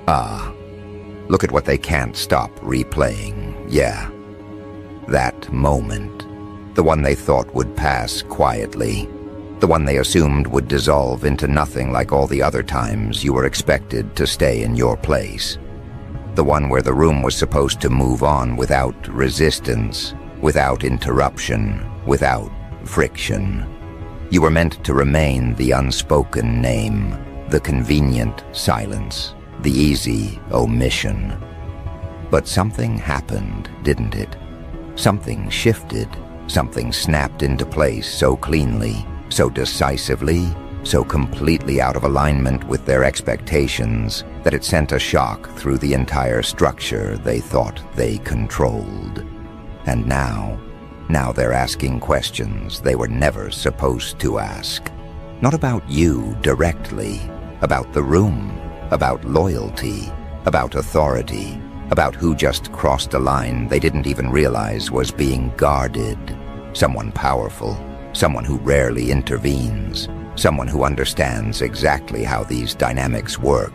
Ah, look at what they can't stop replaying. Yeah, that moment. The one they thought would pass quietly. The one they assumed would dissolve into nothing like all the other times you were expected to stay in your place. The one where the room was supposed to move on without resistance, without interruption, without friction. You were meant to remain the unspoken name, the convenient silence, the easy omission. But something happened, didn't it? Something shifted, something snapped into place so cleanly, so decisively, so completely out of alignment with their expectations that it sent a shock through the entire structure they thought they controlled. And now they're asking questions they were never supposed to ask. Not about you directly, about the room, about loyalty, about authority, about who just crossed a line they didn't even realize was being guarded. Someone powerful, someone who rarely intervenes, someone who understands exactly how these dynamics work,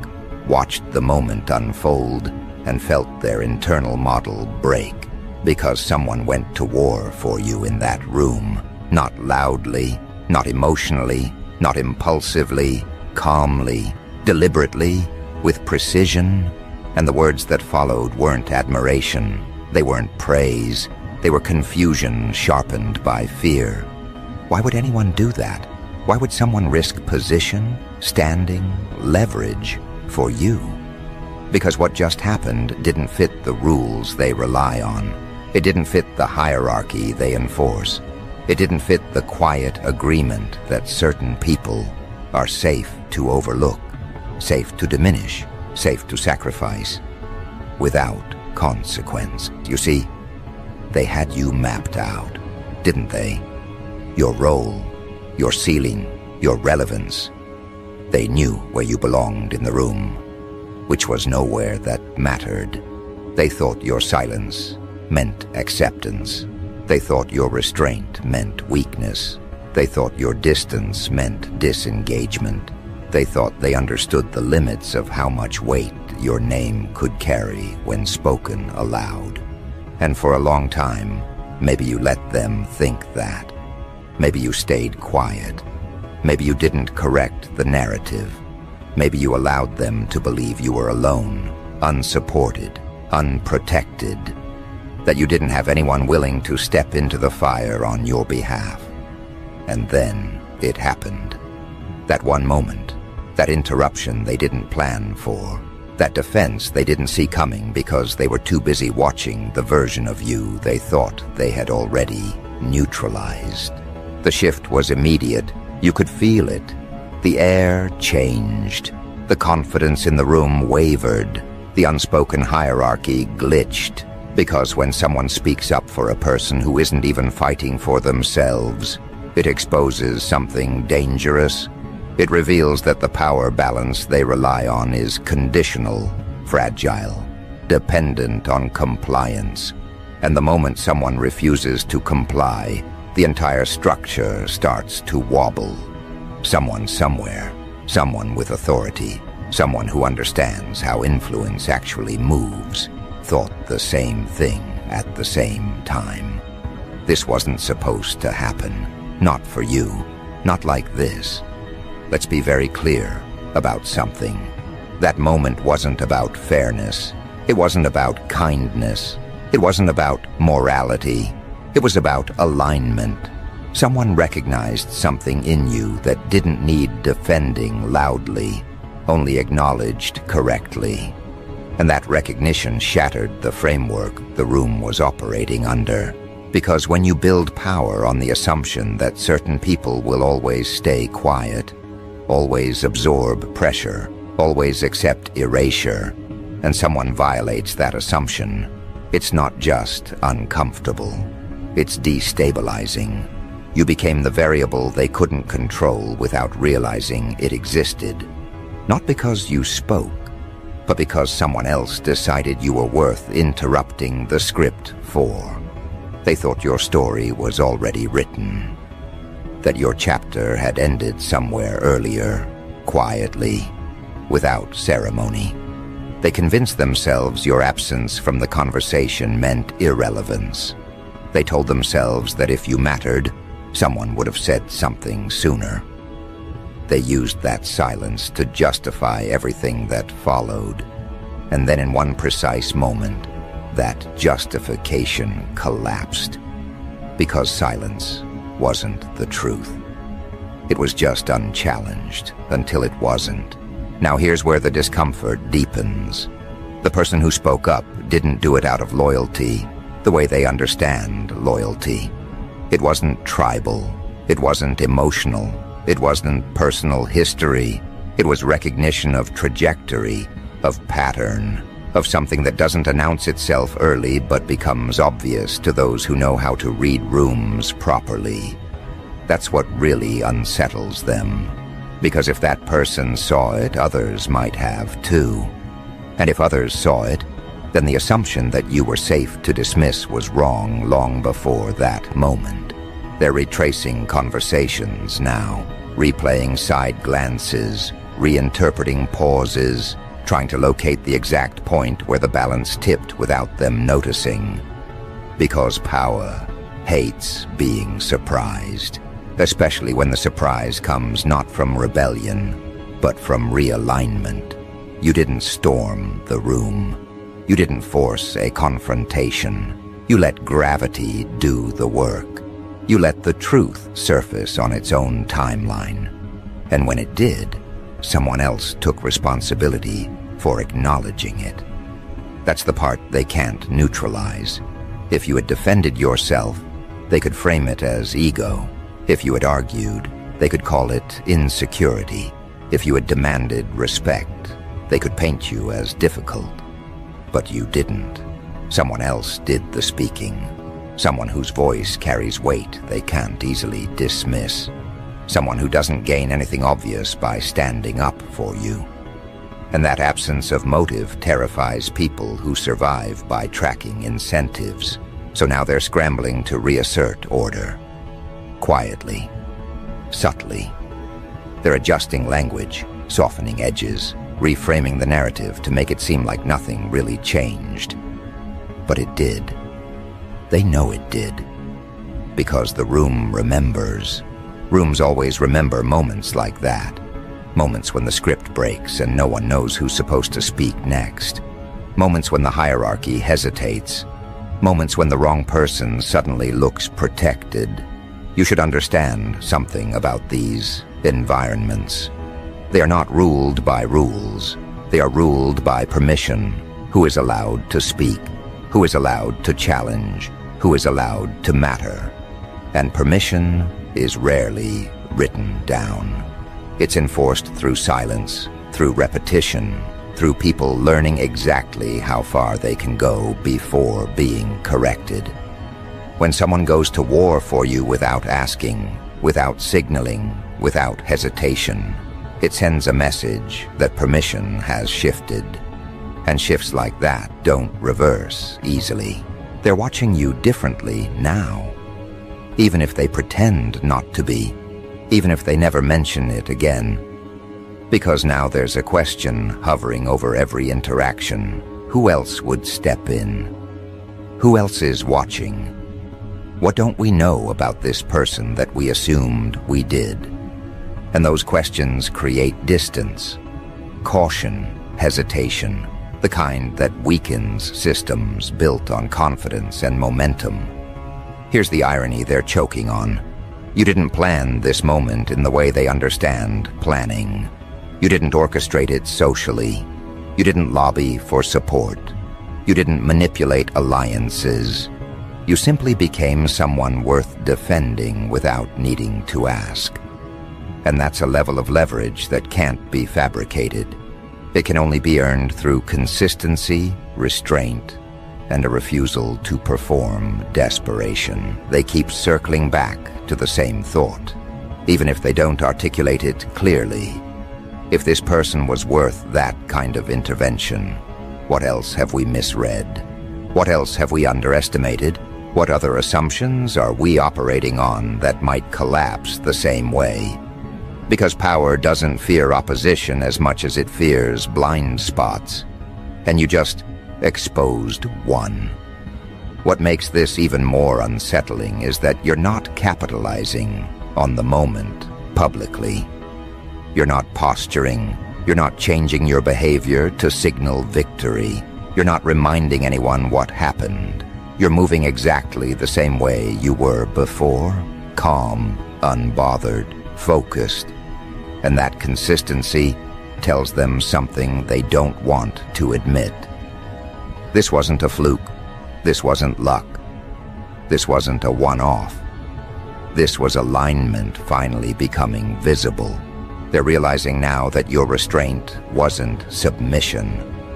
watched the moment unfold, and felt their internal model break. Because someone went to war for you in that room, not loudly, not emotionally, not impulsively, calmly, deliberately, with precision. And the words that followed weren't admiration, they weren't praise, they were confusion sharpened by fear. Why would anyone do that? Why would someone risk position, standing, leverage for you? Because what just happened didn't fit the rules they rely on. It didn't fit the hierarchy they enforce. It didn't fit the quiet agreement that certain people are safe to overlook, safe to diminish, safe to sacrifice, without consequence. You see, they had you mapped out, didn't they? Your role, your ceiling, your relevance. They knew where you belonged in the room, which was nowhere that mattered. They thought your silence meant acceptance. They thought your restraint meant weakness. They thought your distance meant disengagement. They thought they understood the limits of how much weight your name could carry when spoken aloud. And for a long time, maybe you let them think that. Maybe you stayed quiet. Maybe you didn't correct the narrative. Maybe you allowed them to believe you were alone, unsupported, unprotected, that you didn't have anyone willing to step into the fire on your behalf. And then it happened. That one moment, that interruption they didn't plan for, that defense they didn't see coming because they were too busy watching the version of you they thought they had already neutralized. The shift was immediate. You could feel it. The air changed. The confidence in the room wavered. The unspoken hierarchy glitched. Because when someone speaks up for a person who isn't even fighting for themselves, it exposes something dangerous. It reveals that the power balance they rely on is conditional, fragile, dependent on compliance. And the moment someone refuses to comply, the entire structure starts to wobble. Someone somewhere, someone with authority, someone who understands how influence actually moves, thought the same thing at the same time. This wasn't supposed to happen. Not for you. Not like this. Let's be very clear about something. That moment wasn't about fairness. It wasn't about kindness. It wasn't about morality. It was about alignment. Someone recognized something in you that didn't need defending loudly, only acknowledged correctly. And that recognition shattered the framework the room was operating under. Because when you build power on the assumption that certain people will always stay quiet, always absorb pressure, always accept erasure, and someone violates that assumption, it's not just uncomfortable, it's destabilizing. You became the variable they couldn't control without realizing it existed. Not because you spoke, but because someone else decided you were worth interrupting the script for. They thought your story was already written, that your chapter had ended somewhere earlier, quietly, without ceremony. They convinced themselves your absence from the conversation meant irrelevance. They told themselves that if you mattered, someone would have said something sooner. They used that silence to justify everything that followed. And then in one precise moment, that justification collapsed. Because silence wasn't the truth. It was just unchallenged until it wasn't. Now here's where the discomfort deepens. The person who spoke up didn't do it out of loyalty, the way they understand loyalty. It wasn't tribal. It wasn't emotional. It wasn't personal history. It was recognition of trajectory, of pattern, of something that doesn't announce itself early but becomes obvious to those who know how to read rooms properly. That's what really unsettles them. Because if that person saw it, others might have too. And if others saw it, then the assumption that you were safe to dismiss was wrong long before that moment. They're retracing conversations now, replaying side glances, reinterpreting pauses, trying to locate the exact point where the balance tipped without them noticing. Because power hates being surprised, especially when the surprise comes not from rebellion, but from realignment. You didn't storm the room. You didn't force a confrontation. You let gravity do the work. You let the truth surface on its own timeline. And when it did, someone else took responsibility for acknowledging it. That's the part they can't neutralize. If you had defended yourself, they could frame it as ego. If you had argued, they could call it insecurity. If you had demanded respect, they could paint you as difficult. But you didn't. Someone else did the speaking. Someone whose voice carries weight they can't easily dismiss. Someone who doesn't gain anything obvious by standing up for you. And that absence of motive terrifies people who survive by tracking incentives. So now they're scrambling to reassert order. Quietly. Subtly. They're adjusting language, softening edges, reframing the narrative to make it seem like nothing really changed. But it did. They know it did. Because the room remembers. Rooms always remember moments like that. Moments when the script breaks and no one knows who's supposed to speak next. Moments when the hierarchy hesitates. Moments when the wrong person suddenly looks protected. You should understand something about these environments. They are not ruled by rules. They are ruled by permission. Who is allowed to speak? Who is allowed to challenge? Who is allowed to matter? And permission is rarely written down. It's enforced through silence, through repetition, through people learning exactly how far they can go before being corrected. When someone goes to war for you without asking, without signaling, without hesitation, it sends a message that permission has shifted. And shifts like that don't reverse easily. They're watching you differently now. Even if they pretend not to be. Even if they never mention it again. Because now there's a question hovering over every interaction. Who else would step in? Who else is watching? What don't we know about this person that we assumed we did? And those questions create distance, caution, hesitation, the kind that weakens systems built on confidence and momentum. Here's the irony they're choking on. You didn't plan this moment in the way they understand planning. You didn't orchestrate it socially. You didn't lobby for support. You didn't manipulate alliances. You simply became someone worth defending without needing to ask. And that's a level of leverage that can't be fabricated. It can only be earned through consistency, restraint, and a refusal to perform desperation. They keep circling back to the same thought, even if they don't articulate it clearly. If this person was worth that kind of intervention, what else have we misread? What else have we underestimated? What other assumptions are we operating on that might collapse the same way? Because power doesn't fear opposition as much as it fears blind spots. and you just exposed one. What makes this even more unsettling is that you're not capitalizing on the moment publicly. You're not posturing. You're not changing your behavior to signal victory. You're not reminding anyone what happened. You're moving exactly the same way you were before, calm, unbothered, focused. And that consistency tells them something they don't want to admit. This wasn't a fluke. This wasn't luck. This wasn't a one-off. This was alignment finally becoming visible. They're realizing now that your restraint wasn't submission.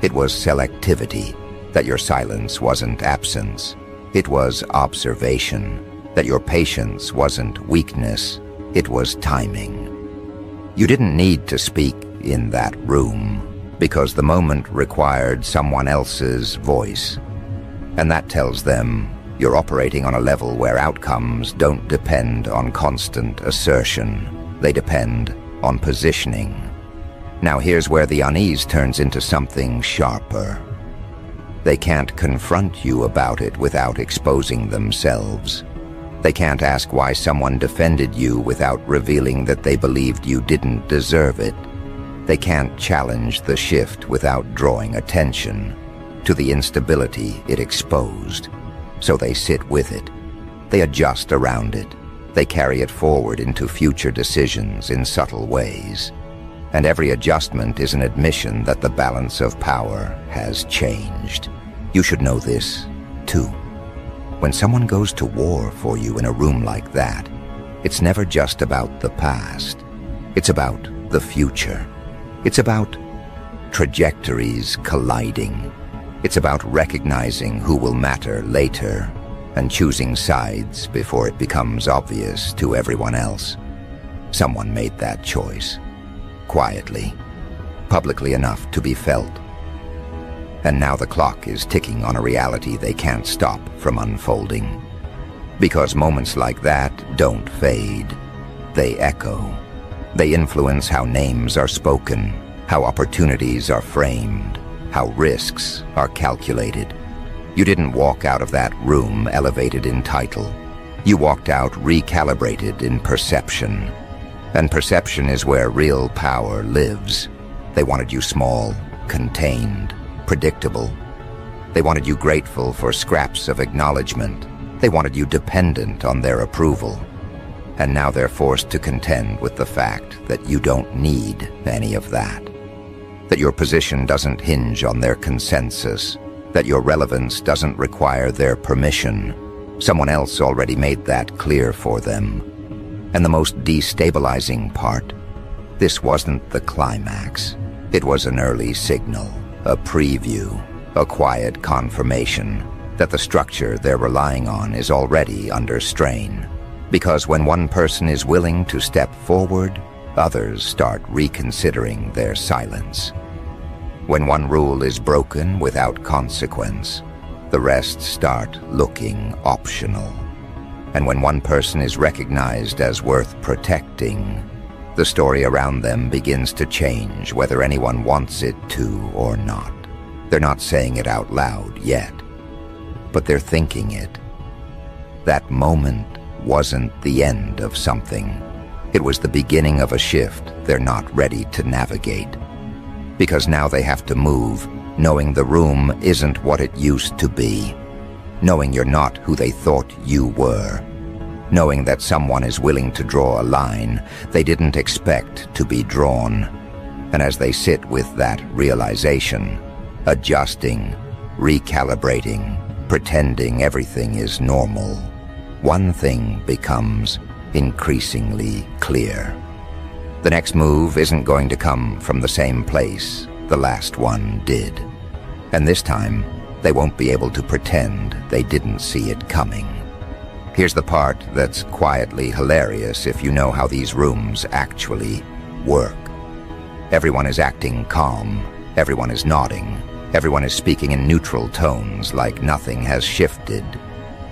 It was selectivity. That your silence wasn't absence. It was observation. That your patience wasn't weakness. It was timing. You didn't need to speak in that room because the moment required someone else's voice. And that tells them you're operating on a level where outcomes don't depend on constant assertion. They depend on positioning. Now here's where the unease turns into something sharper. They can't confront you about it without exposing themselves. They can't ask why someone defended you without revealing that they believed you didn't deserve it. They can't challenge the shift without drawing attention to the instability it exposed. So they sit with it. They adjust around it. They carry it forward into future decisions in subtle ways. And every adjustment is an admission that the balance of power has changed. You should know this, too. When someone goes to war for you in a room like that, it's never just about the past. It's about the future. It's about trajectories colliding. It's about recognizing who will matter later and choosing sides before it becomes obvious to everyone else. Someone made that choice. Quietly, publicly enough to be felt. And now the clock is ticking on a reality they can't stop from unfolding. Because moments like that don't fade. They echo. They influence how names are spoken, how opportunities are framed, how risks are calculated. You didn't walk out of that room elevated in title. You walked out recalibrated in perception. And perception is where real power lives. They wanted you small, contained, predictable. They wanted you grateful for scraps of acknowledgement. They wanted you dependent on their approval. And now they're forced to contend with the fact that you don't need any of that. That your position doesn't hinge on their consensus. That your relevance doesn't require their permission. Someone else already made that clear for them. And the most destabilizing part, this wasn't the climax. It was an early signal, a preview, a quiet confirmation that the structure they're relying on is already under strain. Because when one person is willing to step forward, others start reconsidering their silence. When one rule is broken without consequence, the rest start looking optional. And when one person is recognized as worth protecting, the story around them begins to change whether anyone wants it to or not. They're not saying it out loud yet, but they're thinking it. That moment wasn't the end of something. It was the beginning of a shift they're not ready to navigate. Because now they have to move, knowing the room isn't what it used to be. Knowing you're not who they thought you were. Knowing that someone is willing to draw a line they didn't expect to be drawn. And as they sit with that realization, adjusting, recalibrating, pretending everything is normal, one thing becomes increasingly clear. The next move isn't going to come from the same place the last one did. And this time, they won't be able to pretend they didn't see it coming. Here's the part that's quietly hilarious if you know how these rooms actually work. Everyone is acting calm. Everyone is nodding. Everyone is speaking in neutral tones like nothing has shifted.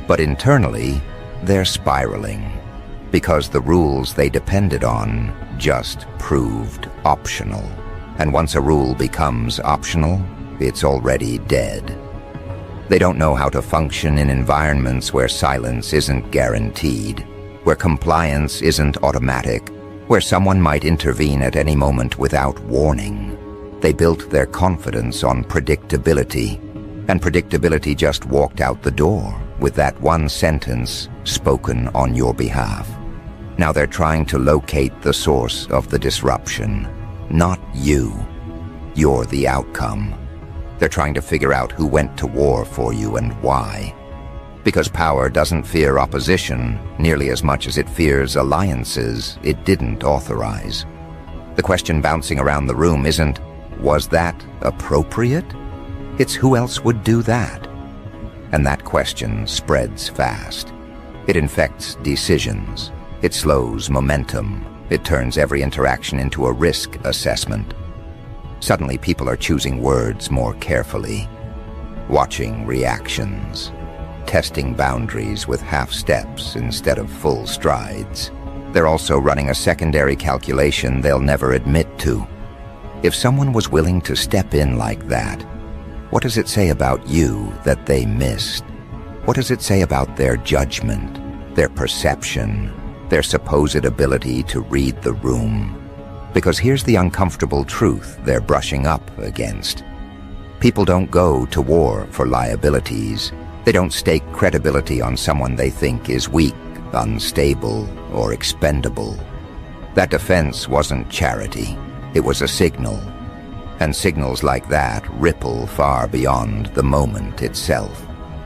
But internally, they're spiraling because the rules they depended on just proved optional. And once a rule becomes optional, it's already dead. They don't know how to function in environments where silence isn't guaranteed, where compliance isn't automatic, where someone might intervene at any moment without warning. They built their confidence on predictability, and predictability just walked out the door with that one sentence spoken on your behalf. Now they're trying to locate the source of the disruption, not you. You're the outcome. They're trying to figure out who went to war for you and why. Because power doesn't fear opposition nearly as much as it fears alliances it didn't authorize. The question bouncing around the room isn't, was that appropriate? It's who else would do that? And that question spreads fast. It infects decisions. It slows momentum. It turns every interaction into a risk assessment. Suddenly, people are choosing words more carefully, watching reactions, testing boundaries with half steps instead of full strides. They're also running a secondary calculation they'll never admit to. If someone was willing to step in like that, what does it say about you that they missed? What does it say about their judgment, their perception, their supposed ability to read the room? Because here's the uncomfortable truth they're brushing up against. People don't go to war for liabilities. They don't stake credibility on someone they think is weak, unstable, or expendable. That defense wasn't charity. It was a signal. And signals like that ripple far beyond the moment itself.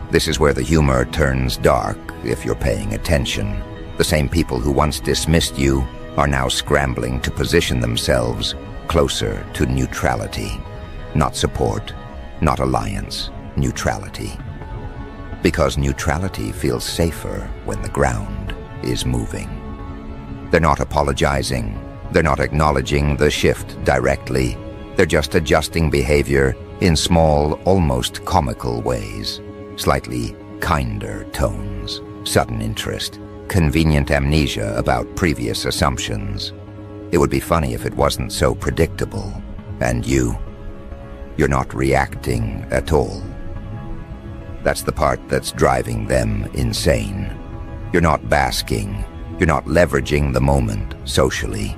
This is where the humor turns dark if you're paying attention. The same people who once dismissed you are now scrambling to position themselves closer to neutrality. Not support, not alliance, neutrality. Because neutrality feels safer when the ground is moving. They're not apologizing. They're not acknowledging the shift directly. They're just adjusting behavior in small, almost comical ways. Slightly kinder tones, sudden interest, convenient amnesia about previous assumptions. It would be funny if it wasn't so predictable. And you're not reacting at all. That's the part that's driving them insane. You're not basking. You're not leveraging the moment socially.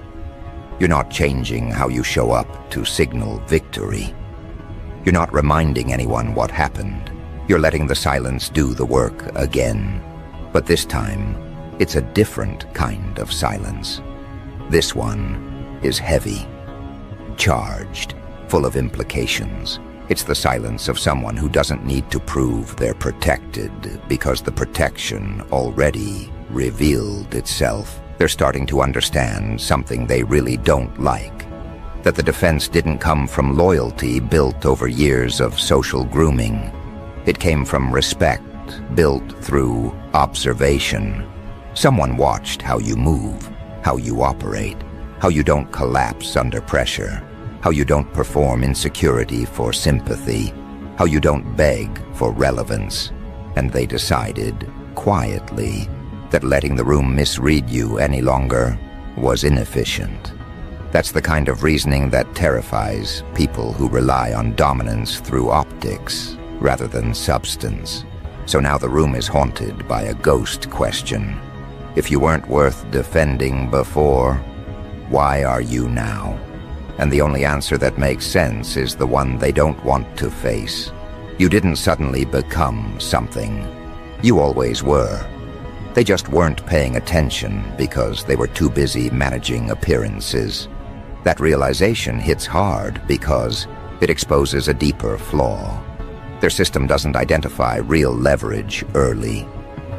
You're not changing how you show up to signal victory. You're not reminding anyone what happened. You're letting the silence do the work again. But this time, it's a different kind of silence. This one is heavy, charged, full of implications. It's the silence of someone who doesn't need to prove they're protected because the protection already revealed itself. They're starting to understand something they really don't like. That the defense didn't come from loyalty built over years of social grooming. It came from respect built through observation. Someone watched how you move, how you operate, how you don't collapse under pressure, how you don't perform insecurity for sympathy, how you don't beg for relevance. And they decided, quietly, that letting the room misread you any longer was inefficient. That's the kind of reasoning that terrifies people who rely on dominance through optics rather than substance. So now the room is haunted by a ghost question. If you weren't worth defending before, why are you now? And the only answer that makes sense is the one they don't want to face. You didn't suddenly become something. You always were. They just weren't paying attention because they were too busy managing appearances. That realization hits hard because it exposes a deeper flaw. Their system doesn't identify real leverage early.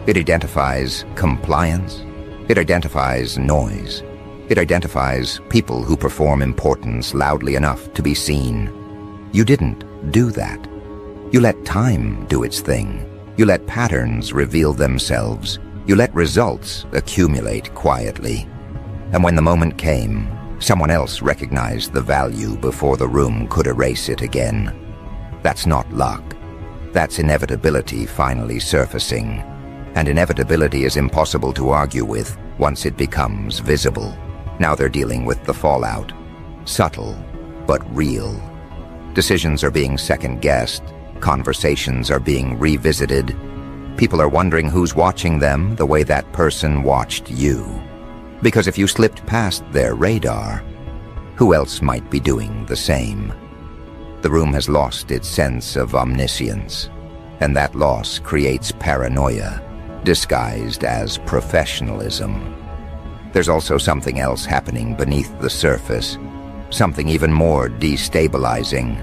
It identifies compliance. It identifies noise. It identifies people who perform importance loudly enough to be seen. You didn't do that. You let time do its thing. You let patterns reveal themselves. You let results accumulate quietly. And when the moment came, someone else recognized the value before the room could erase it again. That's not luck. That's inevitability finally surfacing. And inevitability is impossible to argue with once it becomes visible. Now they're dealing with the fallout. Subtle, but real. Decisions are being second-guessed. Conversations are being revisited. People are wondering who's watching them the way that person watched you. Because if you slipped past their radar, who else might be doing the same? The room has lost its sense of omniscience, and that loss creates paranoia, disguised as professionalism. There's also something else happening beneath the surface, something even more destabilizing.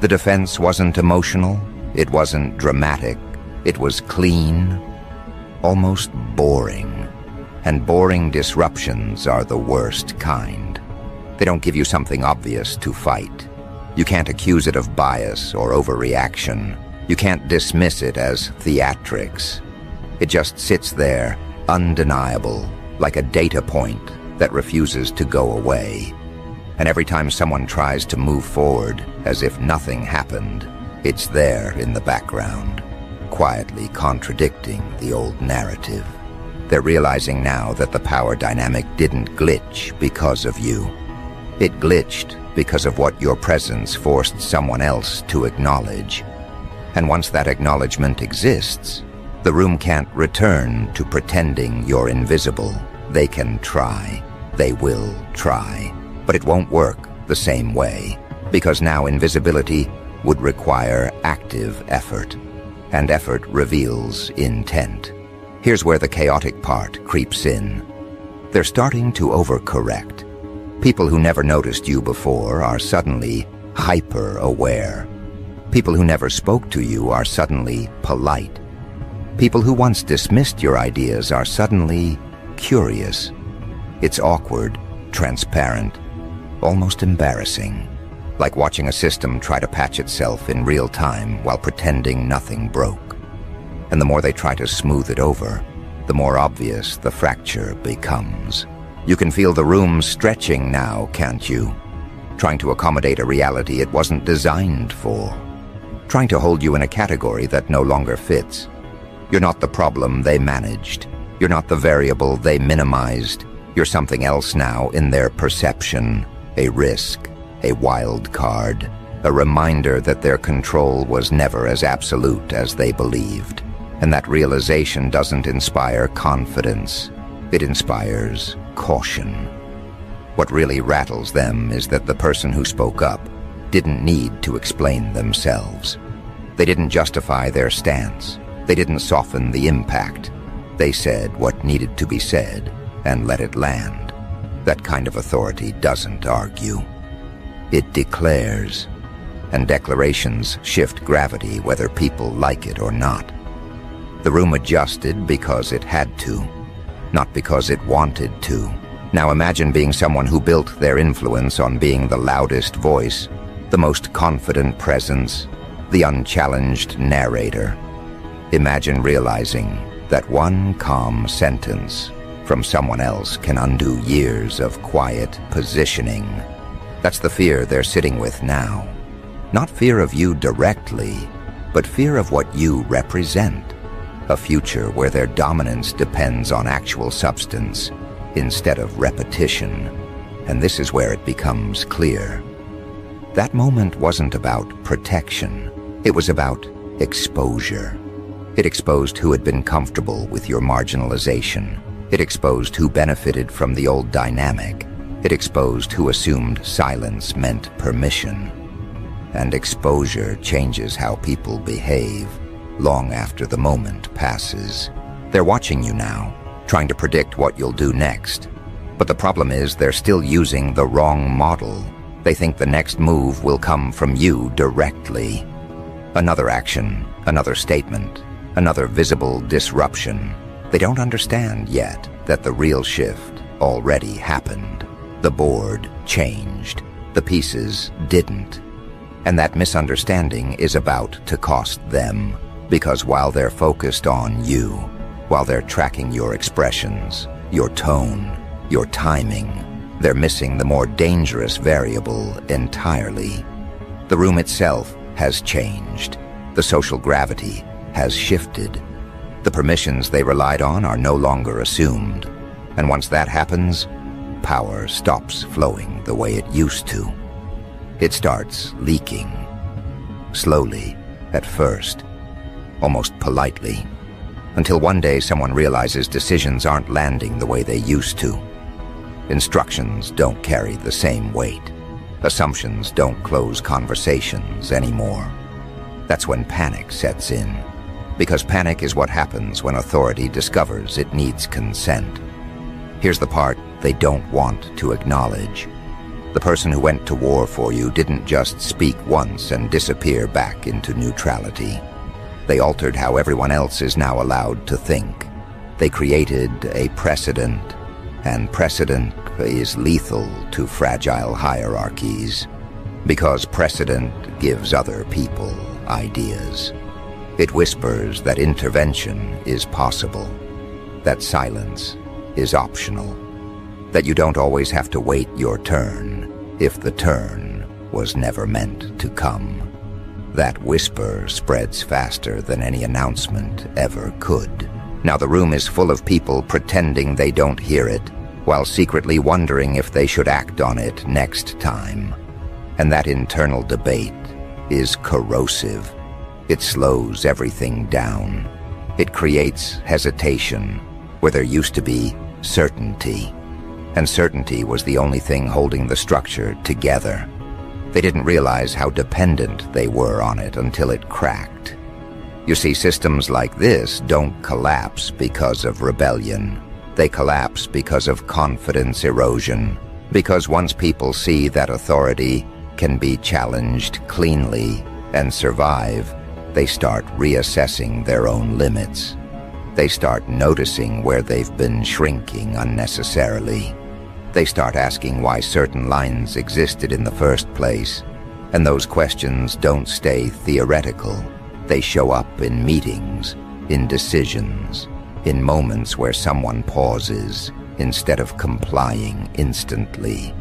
The defense wasn't emotional, it wasn't dramatic, it was clean, almost boring. And boring disruptions are the worst kind. They don't give you something obvious to fight. You can't accuse it of bias or overreaction. You can't dismiss it as theatrics. It just sits there, undeniable, like a data point that refuses to go away. And every time someone tries to move forward as if nothing happened, it's there in the background, quietly contradicting the old narrative. They're realizing now that the power dynamic didn't glitch because of you. It glitched because of what your presence forced someone else to acknowledge. And once that acknowledgement exists, the room can't return to pretending you're invisible. They can try. They will try. But it won't work the same way, because now invisibility would require active effort, and effort reveals intent. Here's where the chaotic part creeps in. They're starting to overcorrect. People who never noticed you before are suddenly hyper-aware. People who never spoke to you are suddenly polite. People who once dismissed your ideas are suddenly curious. It's awkward, transparent, almost embarrassing, like watching a system try to patch itself in real time while pretending nothing broke. And the more they try to smooth it over, the more obvious the fracture becomes. You can feel the room stretching now, can't you? Trying to accommodate a reality it wasn't designed for. Trying to hold you in a category that no longer fits. You're not the problem they managed. You're not the variable they minimized. You're something else now in their perception. A risk, a wild card, a reminder that their control was never as absolute as they believed. And that realization doesn't inspire confidence. It inspires caution. What really rattles them is that the person who spoke up didn't need to explain themselves. They didn't justify their stance. They didn't soften the impact. They said what needed to be said and let it land. That kind of authority doesn't argue. It declares, and declarations shift gravity whether people like it or not. The room adjusted because it had to, not because it wanted to. Now imagine being someone who built their influence on being the loudest voice, the most confident presence, the unchallenged narrator. Imagine realizing that one calm sentence from someone else can undo years of quiet positioning. That's the fear they're sitting with now. Not fear of you directly, but fear of what you represent. A future where their dominance depends on actual substance instead of repetition. And this is where it becomes clear. That moment wasn't about protection. It was about exposure. It exposed who had been comfortable with your marginalization. It exposed who benefited from the old dynamic. It exposed who assumed silence meant permission. And exposure changes how people behave long after the moment passes. They're watching you now, trying to predict what you'll do next. But the problem is they're still using the wrong model. They think the next move will come from you directly. Another action, another statement, another visible disruption. They don't understand yet that the real shift already happened. The board changed. The pieces didn't. And that misunderstanding is about to cost them, because while they're focused on you, while they're tracking your expressions, your tone, your timing, they're missing the more dangerous variable entirely. The room itself has changed. The social gravity has shifted. The permissions they relied on are no longer assumed. And once that happens, power stops flowing the way it used to. It starts leaking. Slowly, at first, almost politely, until one day someone realizes decisions aren't landing the way they used to. Instructions don't carry the same weight. Assumptions don't close conversations anymore. That's when panic sets in, because panic is what happens when authority discovers it needs consent. Here's the part they don't want to acknowledge. The person who went to war for you didn't just speak once and disappear back into neutrality. They altered how everyone else is now allowed to think. They created a precedent, and precedent is lethal to fragile hierarchies, because precedent gives other people ideas. It whispers that intervention is possible, that silence is optional, that you don't always have to wait your turn if the turn was never meant to come. That whisper spreads faster than any announcement ever could. Now the room is full of people pretending they don't hear it, while secretly wondering if they should act on it next time. And that internal debate is corrosive. It slows everything down. It creates hesitation where there used to be certainty. And certainty was the only thing holding the structure together. They didn't realize how dependent they were on it until it cracked. You see, systems like this don't collapse because of rebellion. They collapse because of confidence erosion. Because once people see that authority can be challenged cleanly and survive, they start reassessing their own limits. They start noticing where they've been shrinking unnecessarily. They start asking why certain lines existed in the first place. And those questions don't stay theoretical. They show up in meetings, in decisions, in moments where someone pauses instead of complying instantly.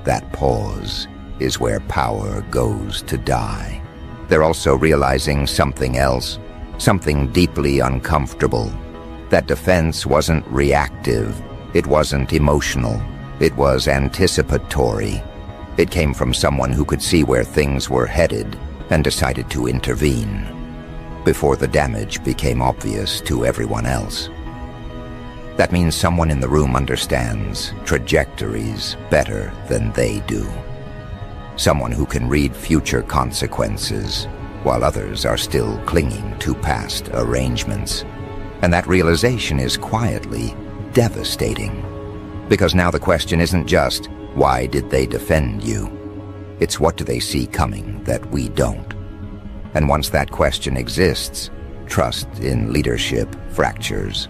That pause is where power goes to die. They're also realizing something else, something deeply uncomfortable. That defense wasn't reactive, it wasn't emotional. It was anticipatory. It came from someone who could see where things were headed and decided to intervene before the damage became obvious to everyone else. That means someone in the room understands trajectories better than they do. Someone who can read future consequences while others are still clinging to past arrangements. And that realization is quietly devastating. Because now the question isn't just, why did they defend you? It's what do they see coming that we don't? And once that question exists, trust in leadership fractures.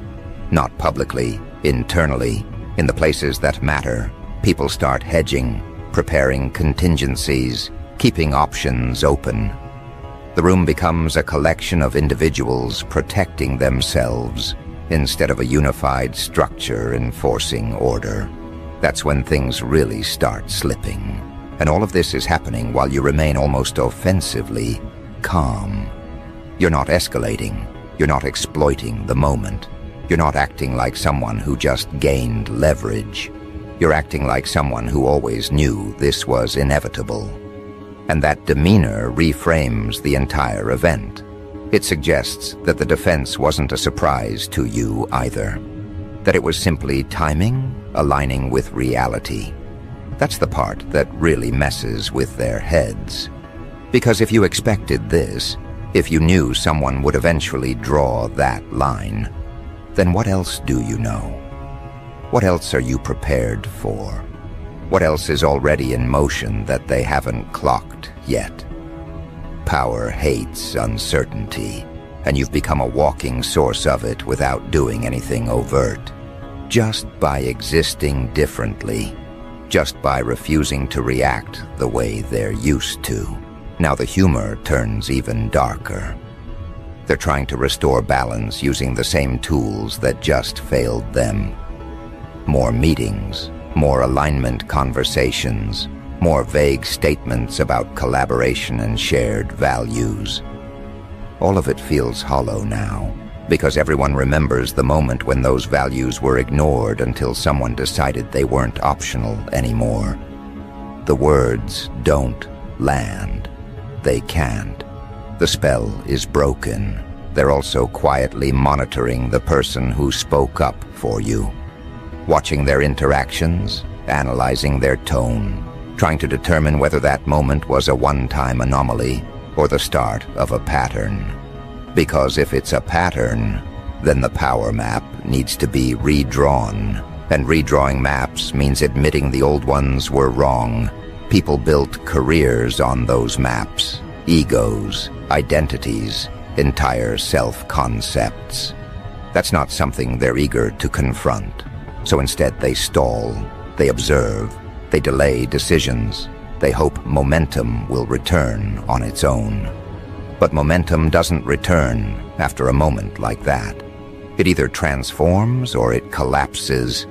Not publicly, internally, in the places that matter, people start hedging, preparing contingencies, keeping options open. The room becomes a collection of individuals protecting themselves instead of a unified structure enforcing order. That's when things really start slipping. And all of this is happening while you remain almost offensively calm. You're not escalating. You're not exploiting the moment. You're not acting like someone who just gained leverage. You're acting like someone who always knew this was inevitable. And that demeanor reframes the entire event. It suggests that the defense wasn't a surprise to you either. That it was simply timing, aligning with reality. That's the part that really messes with their heads. Because if you expected this, if you knew someone would eventually draw that line, then what else do you know? What else are you prepared for? What else is already in motion that they haven't clocked yet? Power hates uncertainty, and you've become a walking source of it without doing anything overt. Just by existing differently, just by refusing to react the way they're used to. Now the humor turns even darker. They're trying to restore balance using the same tools that just failed them. More meetings, more alignment conversations, more vague statements about collaboration and shared values. All of it feels hollow now, because everyone remembers the moment when those values were ignored until someone decided they weren't optional anymore. The words "don't" land. They can't. The spell is broken. They're also quietly monitoring the person who spoke up for you, watching their interactions, analyzing their tone, trying to determine whether that moment was a one-time anomaly or the start of a pattern. Because if it's a pattern, then the power map needs to be redrawn. And redrawing maps means admitting the old ones were wrong. People built careers on those maps, egos, identities, entire self-concepts. That's not something they're eager to confront. So instead they stall, they observe, they delay decisions. They hope momentum will return on its own. But momentum doesn't return after a moment like that. It either transforms or it collapses